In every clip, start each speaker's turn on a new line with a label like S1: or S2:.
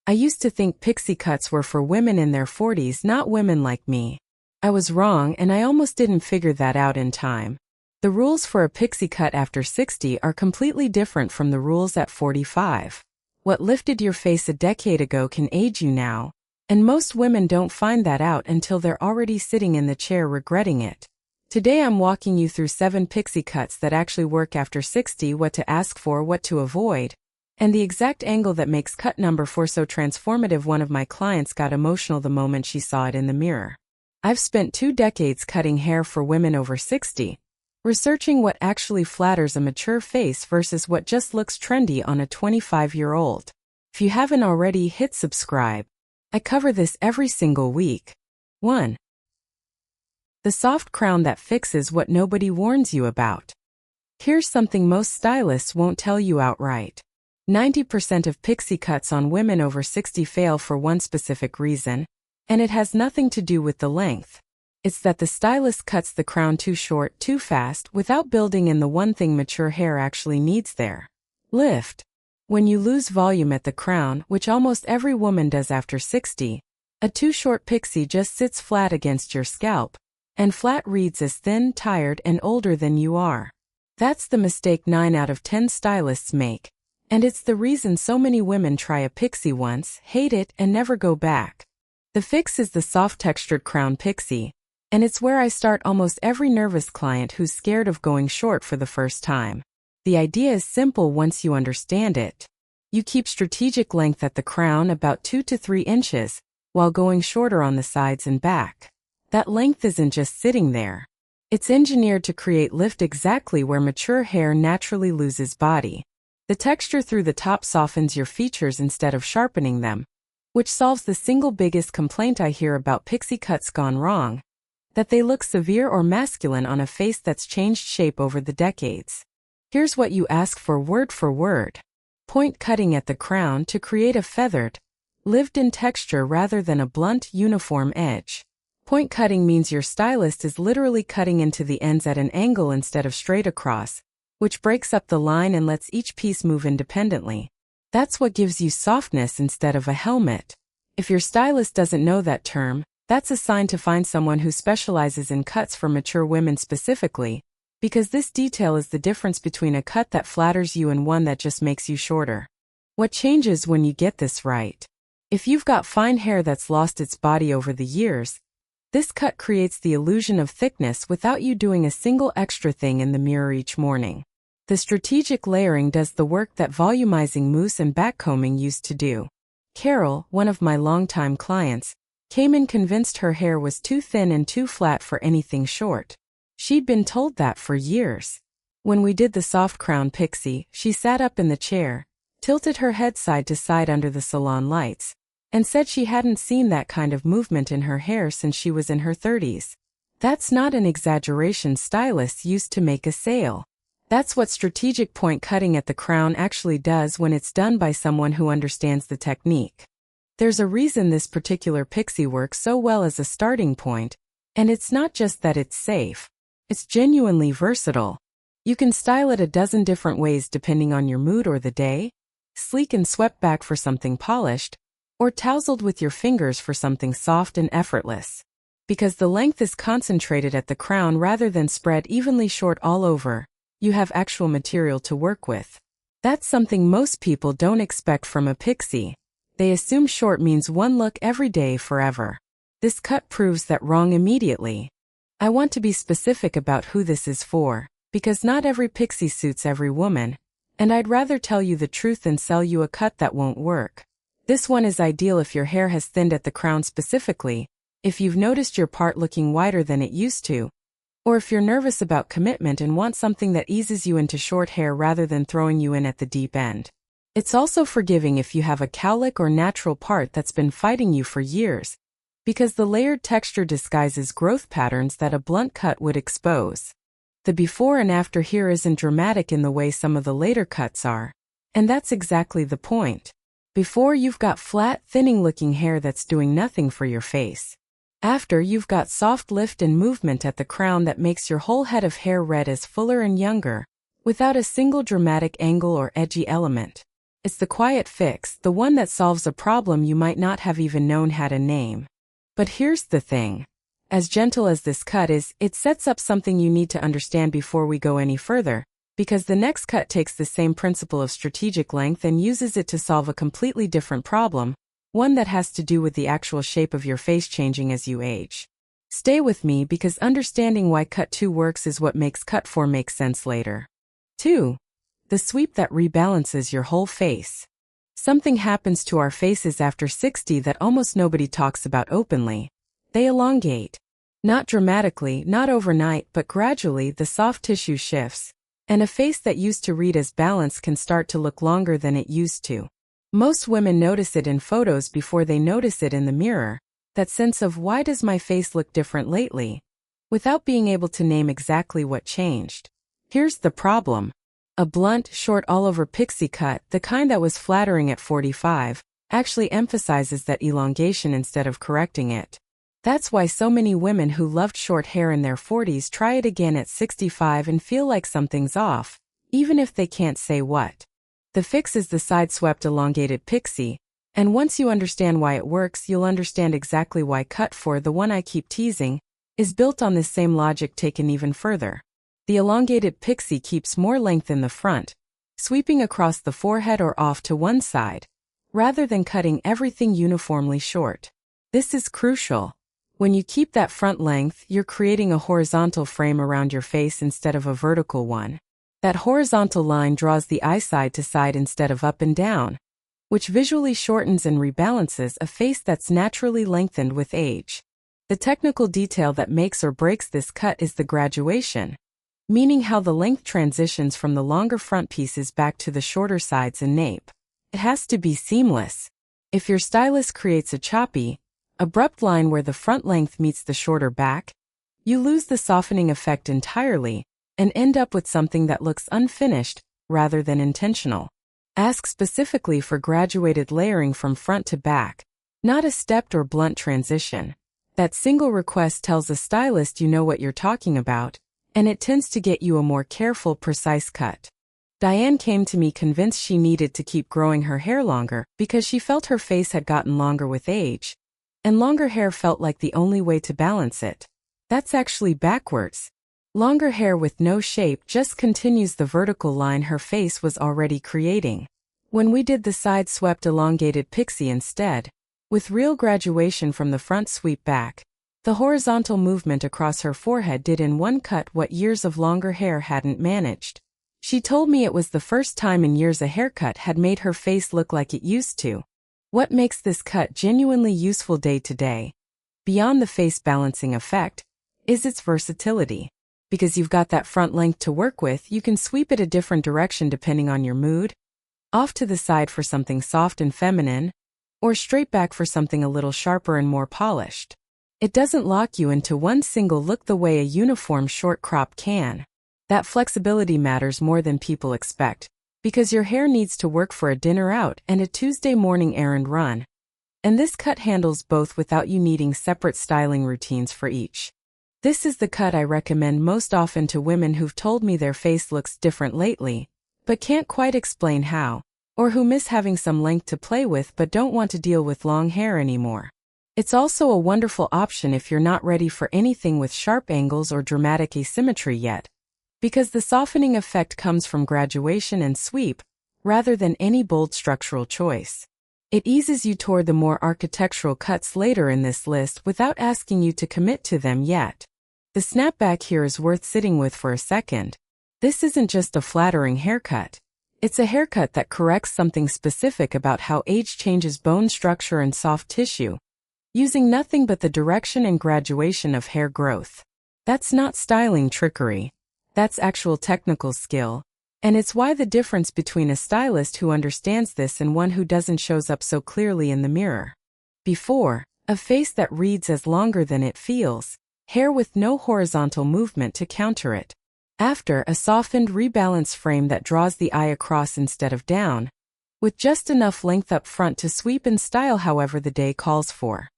S1: I used to think pixie cuts were for women in their 40s, not women like me. I was wrong, and I almost didn't figure that out in time. The rules for a pixie cut after 60 are completely different from the rules at 45. What lifted your face a decade ago can age you now, and most women don't find that out until they're already sitting in the chair regretting it. Today I'm walking you through 7 pixie cuts that actually work after 60, what to ask for, what to avoid, and the exact angle that makes cut number 4 so transformative. One of my clients got emotional the moment she saw it in the mirror. I've spent 2 decades cutting hair for women over 60, researching what actually flatters a mature face versus what just looks trendy on a 25-year-old. If you haven't already, hit subscribe. I cover this every single week. 1. The soft crown that fixes what nobody warns you about. Here's something most stylists won't tell you outright. 90% of pixie cuts on women over 60 fail for one specific reason, and it has nothing to do with the length. It's that the stylist cuts the crown too short, too fast, without building in the one thing mature hair actually needs there: lift. When you lose volume at the crown, which almost every woman does after 60, a too short pixie just sits flat against your scalp, and flat reads as thin, tired, and older than you are. That's the mistake 9 out of 10 stylists make, and it's the reason so many women try a pixie once, hate it, and never go back. The fix is the soft textured crown pixie, and it's where I start almost every nervous client who's scared of going short for the first time. The idea is simple once you understand it. You keep strategic length at the crown, about 2 to 3 inches, while going shorter on the sides and back. That length isn't just sitting there. It's engineered to create lift exactly where mature hair naturally loses body. The texture through the top softens your features instead of sharpening them, which solves the single biggest complaint I hear about pixie cuts gone wrong: that they look severe or masculine on a face that's changed shape over the decades. Here's what you ask for word: point cutting at the crown to create a feathered, lived-in texture rather than a blunt, uniform edge. Point cutting means your stylist is literally cutting into the ends at an angle instead of straight across, which breaks up the line and lets each piece move independently. That's what gives you softness instead of a helmet. If your stylist doesn't know that term, that's a sign to find someone who specializes in cuts for mature women specifically, because this detail is the difference between a cut that flatters you and one that just makes you shorter. What changes when you get this right? If you've got fine hair that's lost its body over the years, this cut creates the illusion of thickness without you doing a single extra thing in the mirror each morning. The strategic layering does the work that volumizing mousse and backcombing used to do. Carol, one of my longtime clients, came in convinced her hair was too thin and too flat for anything short. She'd been told that for years. When we did the soft crown pixie, she sat up in the chair, tilted her head side to side under the salon lights, and said she hadn't seen that kind of movement in her hair since she was in her 30s. That's not an exaggeration stylists used to make a sale. That's what strategic point cutting at the crown actually does when it's done by someone who understands the technique. There's a reason this particular pixie works so well as a starting point, and it's not just that it's safe. It's genuinely versatile. You can style it a dozen different ways depending on your mood or the day: sleek and swept back for something polished, or tousled with your fingers for something soft and effortless. Because the length is concentrated at the crown rather than spread evenly short all over, you have actual material to work with. That's something most people don't expect from a pixie. They assume short means one look every day forever. This cut proves that wrong immediately. I want to be specific about who this is for, because not every pixie suits every woman, and I'd rather tell you the truth than sell you a cut that won't work. This one is ideal if your hair has thinned at the crown specifically, if you've noticed your part looking wider than it used to, or if you're nervous about commitment and want something that eases you into short hair rather than throwing you in at the deep end. It's also forgiving if you have a cowlick or natural part that's been fighting you for years, because the layered texture disguises growth patterns that a blunt cut would expose. The before and after here isn't dramatic in the way some of the later cuts are, and that's exactly the point. Before, you've got flat, thinning-looking hair that's doing nothing for your face. After, you've got soft lift and movement at the crown that makes your whole head of hair red as fuller and younger, without a single dramatic angle or edgy element. It's the quiet fix, the one that solves a problem you might not have even known had a name. But here's the thing. As gentle as this cut is, it sets up something you need to understand before we go any further, because the next cut takes the same principle of strategic length and uses it to solve a completely different problem, one that has to do with the actual shape of your face changing as you age. Stay with me because understanding why cut 2 works is what makes cut 4 make sense later. 2. The sweep that rebalances your whole face. Something happens to our faces after 60 that almost nobody talks about openly. They elongate. Not dramatically, not overnight, but gradually the soft tissue shifts, and a face that used to read as balanced can start to look longer than it used to. Most women notice it in photos before they notice it in the mirror, that sense of why does my face look different lately, without being able to name exactly what changed. Here's the problem. A blunt, short all-over pixie cut, the kind that was flattering at 45, actually emphasizes that elongation instead of correcting it. That's why so many women who loved short hair in their 40s try it again at 65 and feel like something's off, even if they can't say what. The fix is the side-swept elongated pixie, and once you understand why it works, you'll understand exactly why cut 4, the one I keep teasing, is built on this same logic taken even further. The elongated pixie keeps more length in the front, sweeping across the forehead or off to one side, rather than cutting everything uniformly short. This is crucial. When you keep that front length, you're creating a horizontal frame around your face instead of a vertical one. That horizontal line draws the eye side to side instead of up and down, which visually shortens and rebalances a face that's naturally lengthened with age. The technical detail that makes or breaks this cut is the graduation, meaning how the length transitions from the longer front pieces back to the shorter sides and nape. It has to be seamless. If your stylist creates a choppy, abrupt line where the front length meets the shorter back, you lose the softening effect entirely and end up with something that looks unfinished rather than intentional. Ask specifically for graduated layering from front to back, not a stepped or blunt transition. That single request tells a stylist you know what you're talking about, and it tends to get you a more careful, precise cut. Diane came to me convinced she needed to keep growing her hair longer because she felt her face had gotten longer with age, and longer hair felt like the only way to balance it. That's actually backwards. Longer hair with no shape just continues the vertical line her face was already creating. When we did the side-swept elongated pixie instead, with real graduation from the front sweep back, the horizontal movement across her forehead did in one cut what years of longer hair hadn't managed. She told me it was the first time in years a haircut had made her face look like it used to. What makes this cut genuinely useful day to day, beyond the face balancing effect, is its versatility. Because you've got that front length to work with, you can sweep it a different direction depending on your mood, off to the side for something soft and feminine, or straight back for something a little sharper and more polished. It doesn't lock you into one single look the way a uniform short crop can. That flexibility matters more than people expect, because your hair needs to work for a dinner out and a Tuesday morning errand run. And this cut handles both without you needing separate styling routines for each. This is the cut I recommend most often to women who've told me their face looks different lately, but can't quite explain how, or who miss having some length to play with but don't want to deal with long hair anymore. It's also a wonderful option if you're not ready for anything with sharp angles or dramatic asymmetry yet, because the softening effect comes from graduation and sweep, rather than any bold structural choice. It eases you toward the more architectural cuts later in this list without asking you to commit to them yet. The snapback here is worth sitting with for a second. This isn't just a flattering haircut. It's a haircut that corrects something specific about how age changes bone structure and soft tissue, using nothing but the direction and graduation of hair growth. That's not styling trickery. That's actual technical skill, and it's why the difference between a stylist who understands this and one who doesn't shows up so clearly in the mirror. Before, a face that reads as longer than it feels, hair with no horizontal movement to counter it. After, a softened, rebalanced frame that draws the eye across instead of down, with just enough length up front to sweep and style however the day calls for.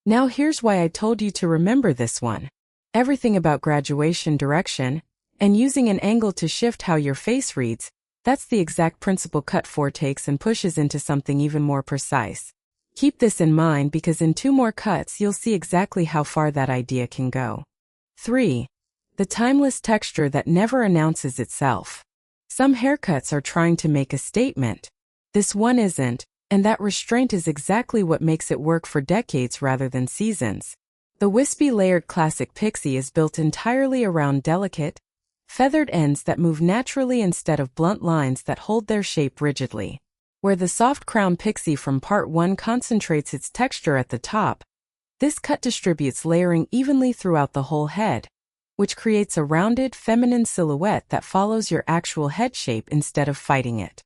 S1: Now here's why I told you to remember this one. Everything about graduation, direction, and using an angle to shift how your face reads That's the exact principle cut 4 takes and pushes into something even more precise. Keep this in mind because in 2 more cuts you'll see exactly how far that idea can go. 3. The timeless texture that never announces itself. Some haircuts are trying to make a statement. This one isn't, and that restraint is exactly what makes it work for decades rather than seasons. The wispy layered classic Pixie is built entirely around delicate, feathered ends that move naturally instead of blunt lines that hold their shape rigidly. Where the soft crown Pixie from part 1 concentrates its texture at the top, this cut distributes layering evenly throughout the whole head, which creates a rounded, feminine silhouette that follows your actual head shape instead of fighting it.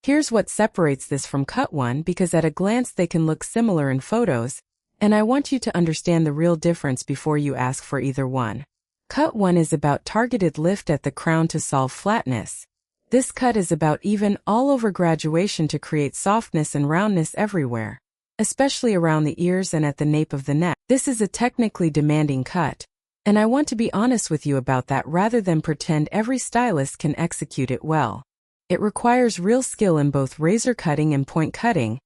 S1: Here's what separates this from cut 1 because at a glance they can look similar in photos, and I want you to understand the real difference before you ask for either one. Cut 1 is about targeted lift at the crown to solve flatness. This cut is about even all-over graduation to create softness and roundness everywhere, especially around the ears and at the nape of the neck. This is a technically demanding cut, and I want to be honest with you about that rather than pretend every stylist can execute it well. It requires real skill in both razor cutting and point cutting,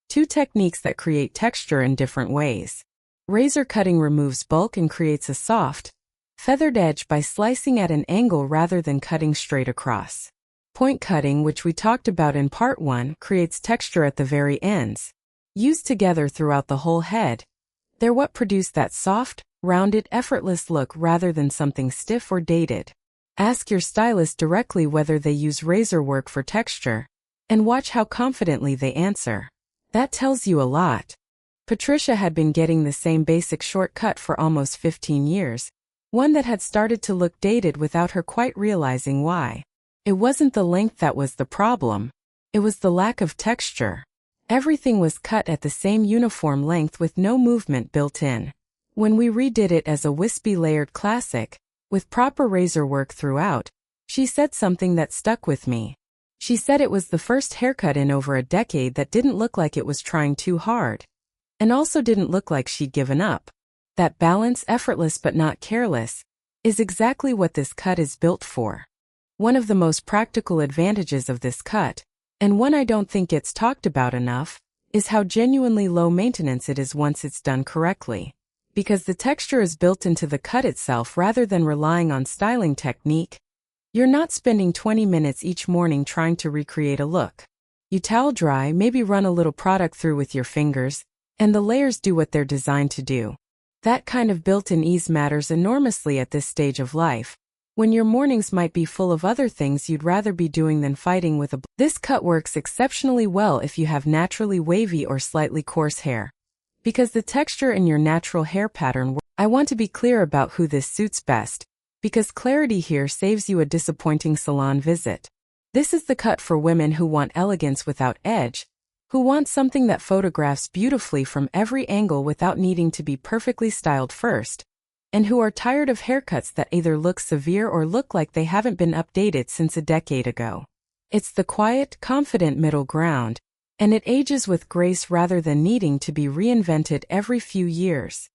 S1: 2 techniques that create texture in different ways. Razor cutting removes bulk and creates a soft, feathered edge by slicing at an angle rather than cutting straight across. Point cutting, which we talked about in part 1, creates texture at the very ends. Used together throughout the whole head, they're what produce that soft, rounded, effortless look rather than something stiff or dated. Ask your stylist directly whether they use razor work for texture, and watch how confidently they answer. That tells you a lot. Patricia had been getting the same basic shortcut for almost 15 years, one that had started to look dated without her quite realizing why. It wasn't the length that was the problem. It was the lack of texture. Everything was cut at the same uniform length with no movement built in. When we redid it as a wispy layered classic, with proper razor work throughout, she said something that stuck with me. She said it was the first haircut in over a decade that didn't look like it was trying too hard. And also didn't look like she'd given up. That balance, effortless but not careless, is exactly what this cut is built for. One of the most practical advantages of this cut, and one I don't think gets talked about enough, is how genuinely low maintenance it is once it's done correctly. Because the texture is built into the cut itself rather than relying on styling technique, you're not spending 20 minutes each morning trying to recreate a look. You towel dry, maybe run a little product through with your fingers, and the layers do what they're designed to do. That kind of built-in ease matters enormously at this stage of life, when your mornings might be full of other things you'd rather be doing than fighting with a This cut works exceptionally well if you have naturally wavy or slightly coarse hair. Because the texture in your natural hair pattern I want to be clear about who this suits best, because clarity here saves you a disappointing salon visit. This is the cut for women who want elegance without edge, who want something that photographs beautifully from every angle without needing to be perfectly styled first, and who are tired of haircuts that either look severe or look like they haven't been updated since a decade ago. It's the quiet, confident middle ground, and it ages with grace rather than needing to be reinvented every few years.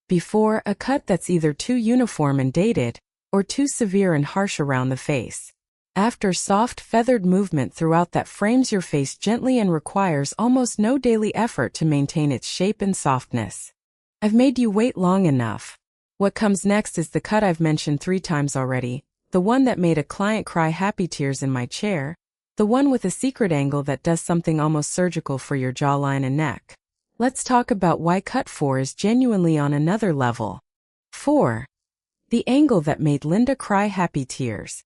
S1: Before, a cut that's either too uniform and dated, or too severe and harsh around the face. After, soft, feathered movement throughout that frames your face gently and requires almost no daily effort to maintain its shape and softness. I've made you wait long enough. What comes next is the cut I've mentioned 3 times already, the one that made a client cry happy tears in my chair, the one with a secret angle that does something almost surgical for your jawline and neck. Let's talk about why cut 4 is genuinely on another level. 4. The angle that made Linda cry happy tears.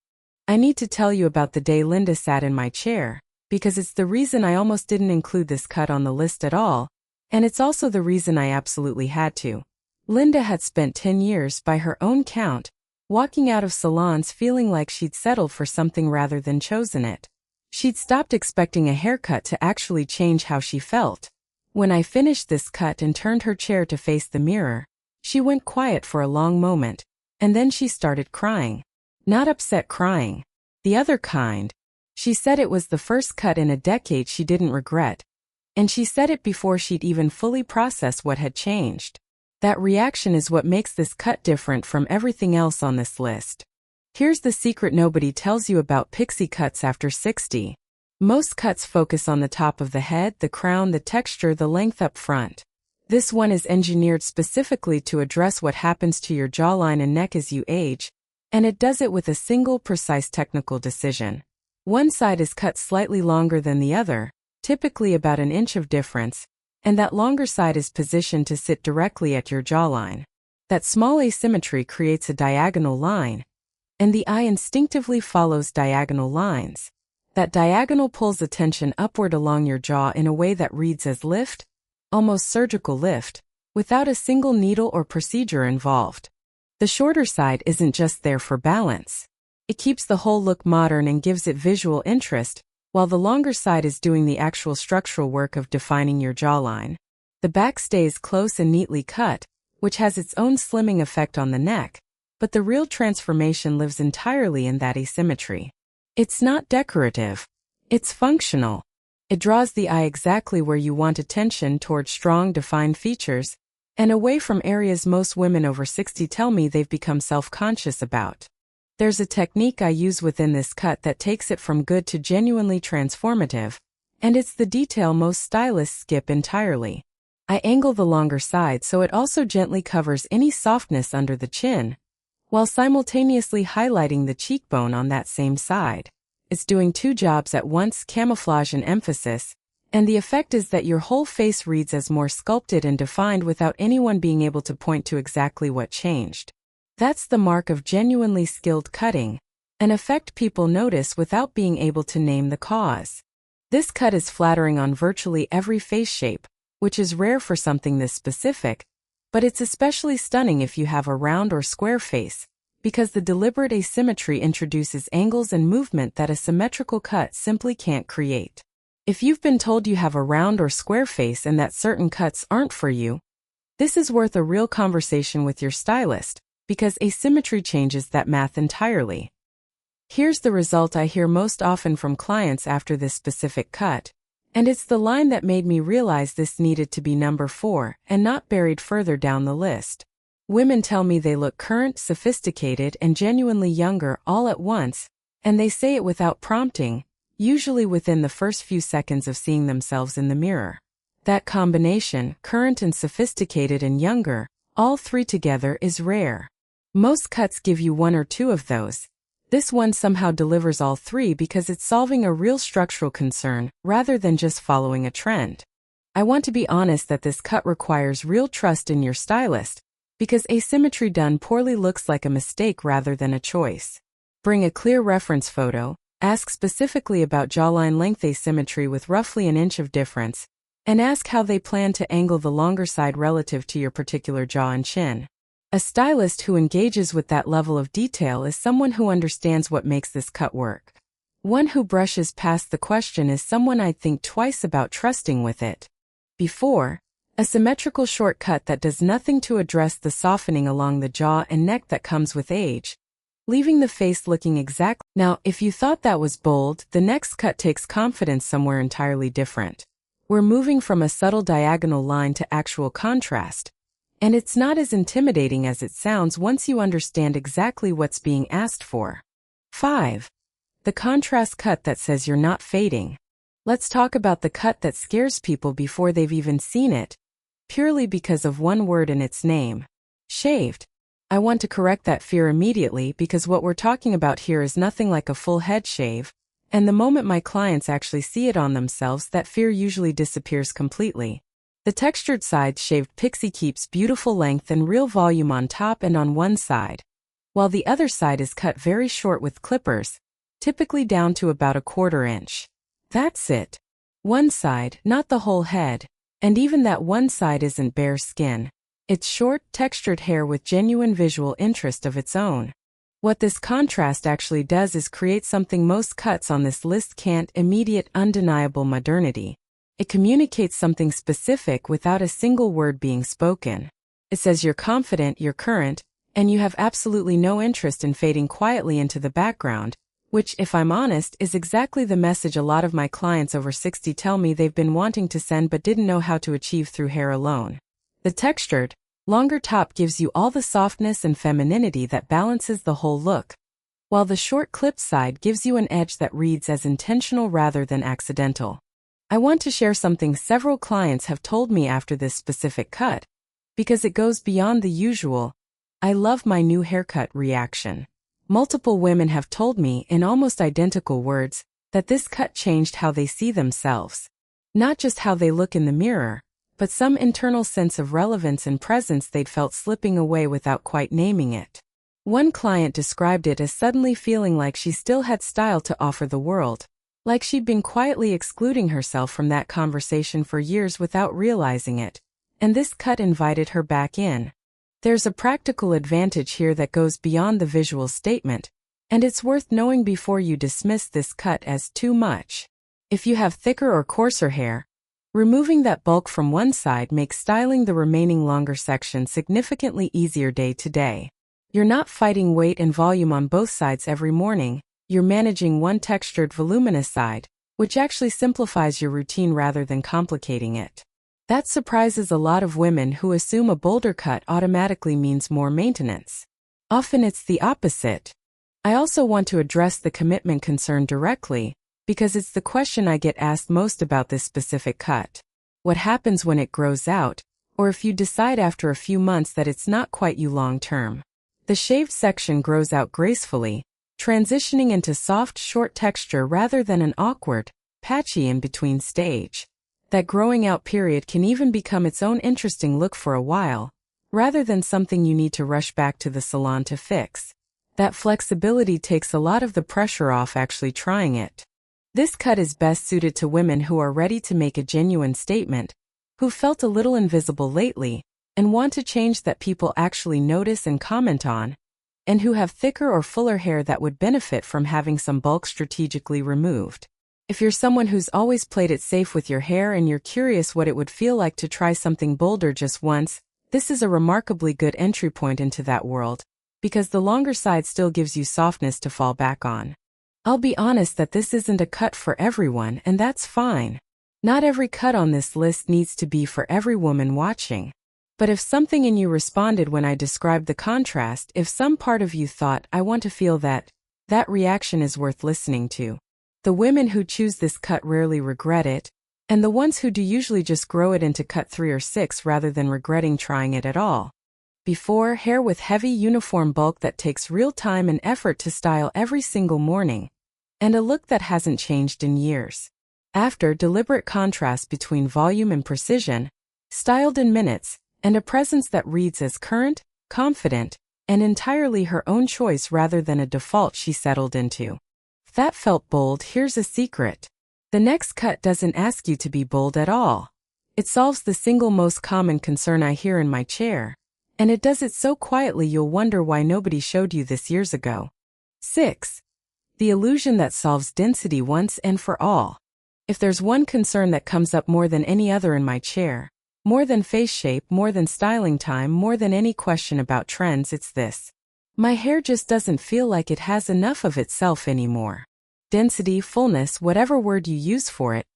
S1: I need to tell you about the day Linda sat in my chair, because it's the reason I almost didn't include this cut on the list at all, and it's also the reason I absolutely had to. Linda had spent 10 years, by her own count, walking out of salons feeling like she'd settled for something rather than chosen it. She'd stopped expecting a haircut to actually change how she felt. When I finished this cut and turned her chair to face the mirror, she went quiet for a long moment, and then she started crying. Not upset crying. The other kind. She said it was the first cut in a decade she didn't regret, and she said it before she'd even fully processed what had changed. That reaction is what makes this cut different from everything else on this list. Here's the secret nobody tells you about Pixie cuts after 60. Most cuts focus on the top of the head, the crown, the texture, the length up front. This one is engineered specifically to address what happens to your jawline and neck as you age, and it does it with a single precise technical decision. One side is cut slightly longer than the other, typically about an inch of difference, and that longer side is positioned to sit directly at your jawline. That small asymmetry creates a diagonal line, and the eye instinctively follows diagonal lines. That diagonal pulls attention upward along your jaw in a way that reads as lift, almost surgical lift, without a single needle or procedure involved. The shorter side isn't just there for balance. It keeps the whole look modern and gives it visual interest, while the longer side is doing the actual structural work of defining your jawline. The back stays close and neatly cut, which has its own slimming effect on the neck, but the real transformation lives entirely in that asymmetry. It's not decorative. It's functional. It draws the eye exactly where you want attention toward strong, defined features, and away from areas most women over 60 tell me they've become self-conscious about. There's a technique I use within this cut that takes it from good to genuinely transformative, and it's the detail most stylists skip entirely. I angle the longer side so it also gently covers any softness under the chin, while simultaneously highlighting the cheekbone on that same side. It's doing two jobs at once: camouflage and emphasis, and the effect is that your whole face reads as more sculpted and defined without anyone being able to point to exactly what changed. That's the mark of genuinely skilled cutting, an effect people notice without being able to name the cause. This cut is flattering on virtually every face shape, which is rare for something this specific, but it's especially stunning if you have a round or square face, because the deliberate asymmetry introduces angles and movement that a symmetrical cut simply can't create. If you've been told you have a round or square face and that certain cuts aren't for you, this is worth a real conversation with your stylist, because asymmetry changes that math entirely. Here's the result I hear most often from clients after this specific cut, and it's the line that made me realize this needed to be number 4 and not buried further down the list. Women tell me they look current, sophisticated, and genuinely younger all at once, and they say it without prompting, usually within the first few seconds of seeing themselves in the mirror. That combination, current and sophisticated and younger, all three together, is rare. Most cuts give you one or two of those. This one somehow delivers all three because it's solving a real structural concern rather than just following a trend. I want to be honest that this cut requires real trust in your stylist, because asymmetry done poorly looks like a mistake rather than a choice. Bring a clear reference photo, ask specifically about jawline length asymmetry with roughly an inch of difference, and ask how they plan to angle the longer side relative to your particular jaw and chin. A stylist who engages with that level of detail is someone who understands what makes this cut work. One who brushes past the question is someone I'd think twice about trusting with it. Before, a symmetrical shortcut that does nothing to address the softening along the jaw and neck that comes with age, leaving the face looking exact. Now, if you thought that was bold, the next cut takes confidence somewhere entirely different. We're moving from a subtle diagonal line to actual contrast. And it's not as intimidating as it sounds once you understand exactly what's being asked for. 5. The contrast cut that says you're not fading. Let's talk about the cut that scares people before they've even seen it, purely because of one word in its name: shaved. I want to correct that fear immediately because what we're talking about here is nothing like a full head shave, and the moment my clients actually see it on themselves, that fear usually disappears completely. The textured side shaved Pixie keeps beautiful length and real volume on top and on one side, while the other side is cut very short with clippers, typically down to about a 1/4 inch. That's it. One side, not the whole head, and even that one side isn't bare skin. It's short, textured hair with genuine visual interest of its own. What this contrast actually does is create something most cuts on this list can't: immediate, undeniable modernity. It communicates something specific without a single word being spoken. It says you're confident, you're current, and you have absolutely no interest in fading quietly into the background, which, if I'm honest, is exactly the message a lot of my clients over 60 tell me they've been wanting to send but didn't know how to achieve through hair alone. The textured, longer top gives you all the softness and femininity that balances the whole look. while the short clip side gives you an edge that reads as intentional rather than accidental. I want to share something several clients have told me after this specific cut, because it goes beyond the usual "I love my new haircut" reaction. Multiple women have told me in almost identical words that this cut changed how they see themselves. Not just how they look in the mirror, but some internal sense of relevance and presence they'd felt slipping away without quite naming it. One client described it as suddenly feeling like she still had style to offer the world, like she'd been quietly excluding herself from that conversation for years without realizing it, and this cut invited her back in. There's a practical advantage here that goes beyond the visual statement, and it's worth knowing before you dismiss this cut as too much. If you have thicker or coarser hair, removing that bulk from one side makes styling the remaining longer section significantly easier day to day. You're not fighting weight and volume on both sides every morning, you're managing one textured, voluminous side, which actually simplifies your routine rather than complicating it. That surprises a lot of women who assume a bolder cut automatically means more maintenance. Often it's the opposite. I also want to address the commitment concern directly, because it's the question I get asked most about this specific cut. What happens when it grows out, or if you decide after a few months that it's not quite you long term? The shaved section grows out gracefully, transitioning into soft, short texture rather than an awkward, patchy in-between stage. That growing out period can even become its own interesting look for a while, rather than something you need to rush back to the salon to fix. That flexibility takes a lot of the pressure off actually trying it. This cut is best suited to women who are ready to make a genuine statement, who felt a little invisible lately, and want a change that people actually notice and comment on, and who have thicker or fuller hair that would benefit from having some bulk strategically removed. If you're someone who's always played it safe with your hair and you're curious what it would feel like to try something bolder just once, this is a remarkably good entry point into that world, because the longer side still gives you softness to fall back on. I'll be honest that this isn't a cut for everyone, and that's fine. Not every cut on this list needs to be for every woman watching. But if something in you responded when I described the contrast, if some part of you thought, I want to feel that, that reaction is worth listening to. The women who choose this cut rarely regret it, and the ones who do usually just grow it into cut 3 or 6 rather than regretting trying it at all. Before, hair with heavy uniform bulk that takes real time and effort to style every single morning, and a look that hasn't changed in years. After, deliberate contrast between volume and precision, styled in minutes, and a presence that reads as current, confident, and entirely her own choice rather than a default she settled into. If that felt bold, here's a secret. The next cut doesn't ask you to be bold at all. It solves the single most common concern I hear in my chair, and it does it so quietly you'll wonder why nobody showed you this years ago. 6. The illusion that solves density once and for all. If there's one concern that comes up more than any other in my chair, more than face shape, more than styling time, more than any question about trends, it's this. My hair just doesn't feel like it has enough of itself anymore. Density, fullness, whatever word you use for it.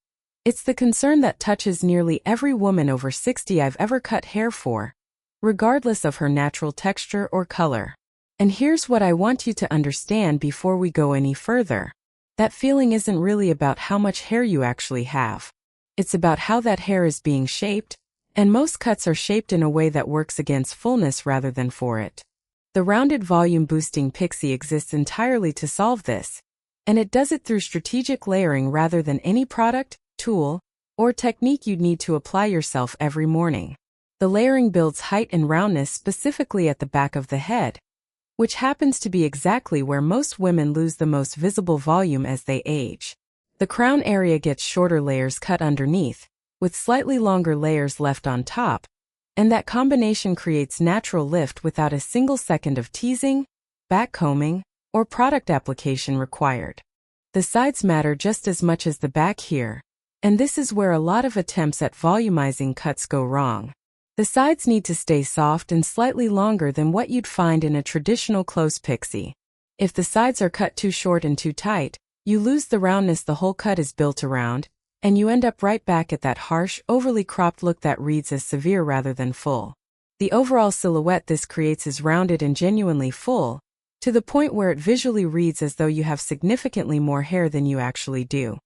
S1: It's the concern that touches nearly every woman over 60 I've ever cut hair for, regardless of her natural texture or color. And here's what I want you to understand before we go any further. That feeling isn't really about how much hair you actually have. It's about how that hair is being shaped, and most cuts are shaped in a way that works against fullness rather than for it. The rounded volume-boosting Pixie exists entirely to solve this, and it does it through strategic layering rather than any product, tool, or technique you'd need to apply yourself every morning. The layering builds height and roundness specifically at the back of the head, which happens to be exactly where most women lose the most visible volume as they age. The crown area gets shorter layers cut underneath, with slightly longer layers left on top, and that combination creates natural lift without a single second of teasing, backcombing, or product application required. The sides matter just as much as the back here, and this is where a lot of attempts at volumizing cuts go wrong. The sides need to stay soft and slightly longer than what you'd find in a traditional close pixie. If the sides are cut too short and too tight, you lose the roundness the whole cut is built around, and you end up right back at that harsh, overly cropped look that reads as severe rather than full. The overall silhouette this creates is rounded and genuinely full, to the point where it visually reads as though you have significantly more hair than you actually do.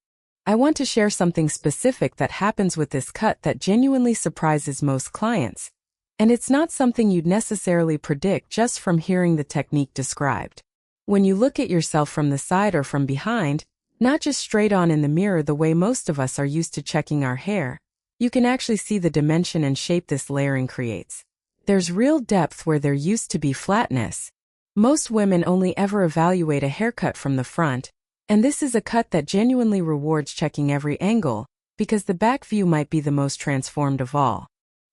S1: I want to share something specific that happens with this cut that genuinely surprises most clients, and it's not something you'd necessarily predict just from hearing the technique described. When you look at yourself from the side or from behind, not just straight on in the mirror the way most of us are used to checking our hair, you can actually see the dimension and shape this layering creates. There's real depth where there used to be flatness. Most women only ever evaluate a haircut from the front, and this is a cut that genuinely rewards checking every angle, because the back view might be the most transformed of all.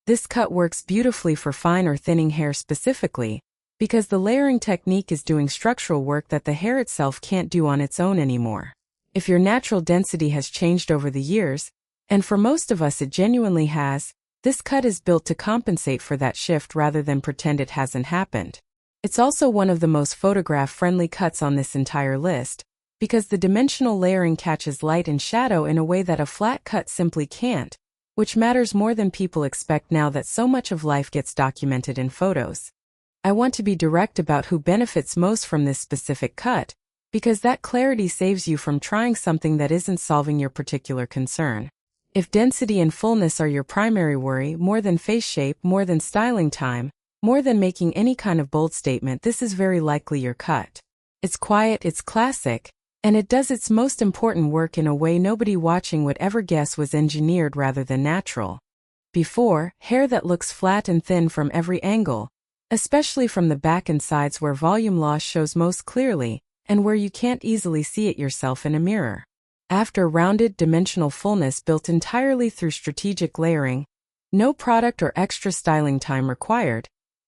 S1: This cut works beautifully for fine or thinning hair specifically, because the layering technique is doing structural work that the hair itself can't do on its own anymore. If your natural density has changed over the years, and for most of us it genuinely has, this cut is built to compensate for that shift rather than pretend it hasn't happened. It's also one of the most photograph-friendly cuts on this entire list, because the dimensional layering catches light and shadow in a way that a flat cut simply can't, which matters more than people expect now that so much of life gets documented in photos. I want to be direct about who benefits most from this specific cut, because that clarity saves you from trying something that isn't solving your particular concern. If density and fullness are your primary worry, more than face shape, more than styling time, more than making any kind of bold statement, this is very likely your cut. It's quiet, it's classic, and it does its most important work in a way nobody watching would ever guess was engineered rather than natural. Before, hair that looks flat and thin from every angle, especially from the back and sides where volume loss shows most clearly, and where you can't easily see it yourself in a mirror. After, rounded, dimensional fullness built entirely through strategic layering, no product or extra styling time required,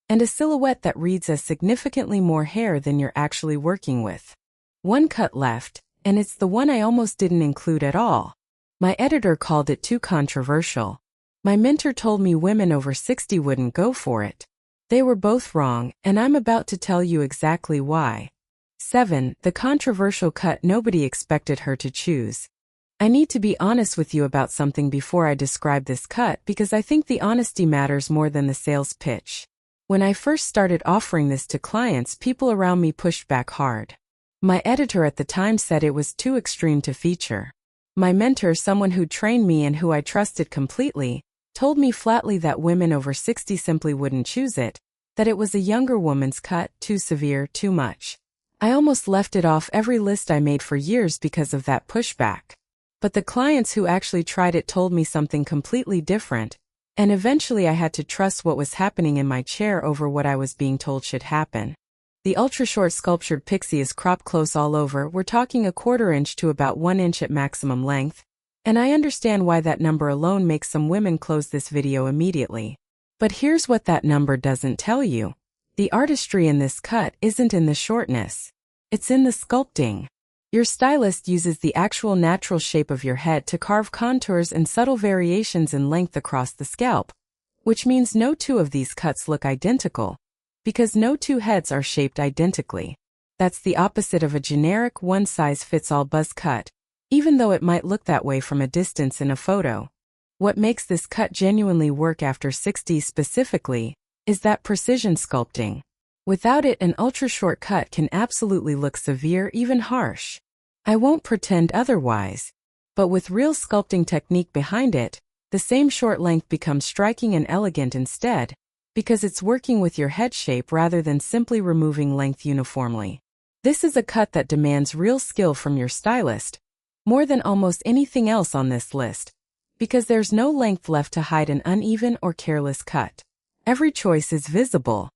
S1: and a silhouette that reads as significantly more hair than you're actually working with. One cut left, and it's the one I almost didn't include at all. My editor called it too controversial. My mentor told me women over 60 wouldn't go for it. They were both wrong, and I'm about to tell you exactly why. 7. The controversial cut nobody expected her to choose. I need to be honest with you about something before I describe this cut because I think the honesty matters more than the sales pitch. When I first started offering this to clients, people around me pushed back hard. My editor at the time said it was too extreme to feature. My mentor, someone who trained me and who I trusted completely, told me flatly that women over 60 simply wouldn't choose it, that it was a younger woman's cut, too severe, too much. I almost left it off every list I made for years because of that pushback. But the clients who actually tried it told me something completely different, and eventually I had to trust what was happening in my chair over what I was being told should happen. The ultra-short sculptured Pixie is cropped close all over. We're talking 1/4 inch to about 1 inch at maximum length, and I understand why that number alone makes some women close this video immediately. But here's what that number doesn't tell you. The artistry in this cut isn't in the shortness. It's in the sculpting. Your stylist uses the actual natural shape of your head to carve contours and subtle variations in length across the scalp, which means no two of these cuts look identical, because no two heads are shaped identically. That's the opposite of a generic one-size-fits-all buzz cut, even though it might look that way from a distance in a photo. What makes this cut genuinely work after 60 specifically is that precision sculpting. Without it, an ultra-short cut can absolutely look severe, even harsh. I won't pretend otherwise. But with real sculpting technique behind it, the same short length becomes striking and elegant instead, because it's working with your head shape rather than simply removing length uniformly. This is a cut that demands real skill from your stylist, more than almost anything else on this list, because there's no length left to hide an uneven or careless cut. Every choice is visible.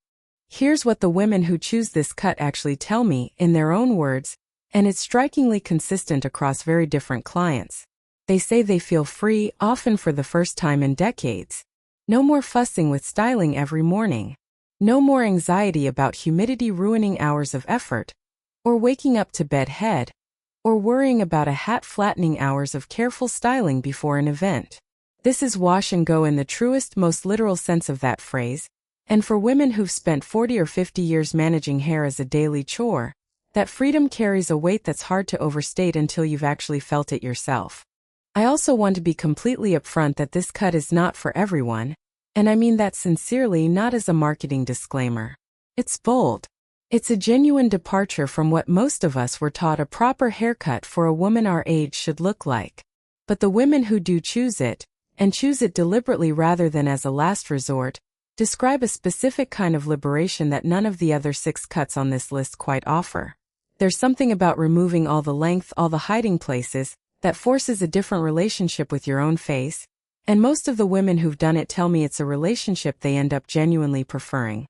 S1: Here's what the women who choose this cut actually tell me, in their own words, and it's strikingly consistent across very different clients. They say they feel free, often for the first time in decades. No more fussing with styling every morning. No more anxiety about humidity ruining hours of effort, or waking up to bed head, or worrying about a hat flattening hours of careful styling before an event. This is wash and go in the truest, most literal sense of that phrase, and for women who've spent 40 or 50 years managing hair as a daily chore, that freedom carries a weight that's hard to overstate until you've actually felt it yourself. I also want to be completely upfront that this cut is not for everyone, and I mean that sincerely, not as a marketing disclaimer. It's bold. It's a genuine departure from what most of us were taught a proper haircut for a woman our age should look like. But the women who do choose it, and choose it deliberately rather than as a last resort, describe a specific kind of liberation that none of the other 6 cuts on this list quite offer. There's something about removing all the length, all the hiding places, that forces a different relationship with your own face, and most of the women who've done it tell me it's a relationship they end up genuinely preferring.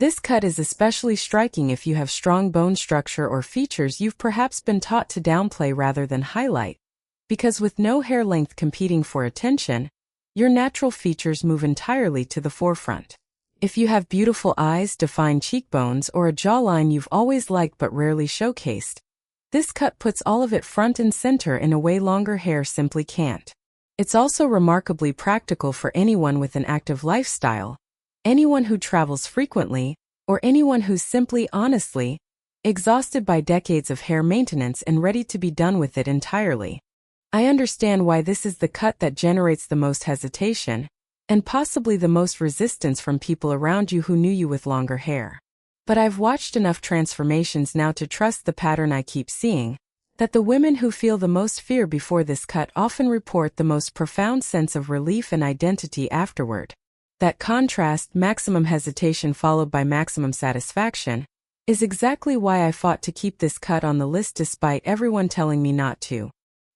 S1: This cut is especially striking if you have strong bone structure or features you've perhaps been taught to downplay rather than highlight. Because with no hair length competing for attention, your natural features move entirely to the forefront. If you have beautiful eyes, defined cheekbones, or a jawline you've always liked but rarely showcased, this cut puts all of it front and center in a way longer hair simply can't. It's also remarkably practical for anyone with an active lifestyle, anyone who travels frequently, or anyone who's simply, honestly, exhausted by decades of hair maintenance and ready to be done with it entirely. I understand why this is the cut that generates the most hesitation, and possibly the most resistance from people around you who knew you with longer hair. But I've watched enough transformations now to trust the pattern I keep seeing, that the women who feel the most fear before this cut often report the most profound sense of relief and identity afterward. That contrast, maximum hesitation followed by maximum satisfaction, is exactly why I fought to keep this cut on the list despite everyone telling me not to.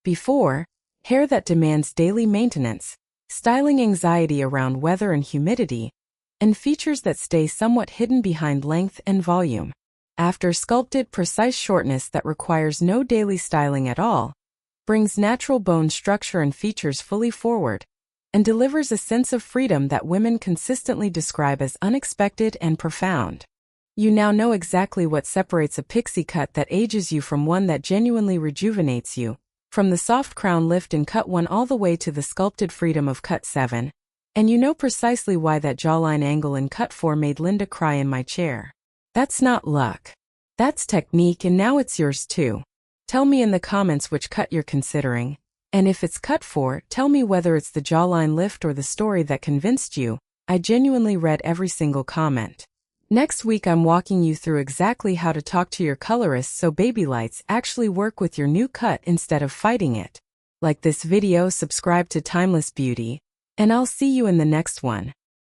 S1: Before, hair that demands daily maintenance, styling anxiety around weather and humidity, and features that stay somewhat hidden behind length and volume. After, sculpted, precise shortness that requires no daily styling at all, brings natural bone structure and features fully forward, and delivers a sense of freedom that women consistently describe as unexpected and profound. You now know exactly what separates a pixie cut that ages you from one that genuinely rejuvenates you, from the soft crown lift in cut 1 all the way to the sculpted freedom of cut 7, and you know precisely why that jawline angle in cut 4 made Linda cry in my chair. That's not luck. That's technique, and now it's yours too. Tell me in the comments which cut you're considering, and if it's cut 4, tell me whether it's the jawline lift or the story that convinced you. I genuinely read every single comment. Next week I'm walking you through exactly how to talk to your colorist so baby lights actually work with your new cut instead of fighting it. Like this video, subscribe to Timeless Beauty, and I'll see you in the next one.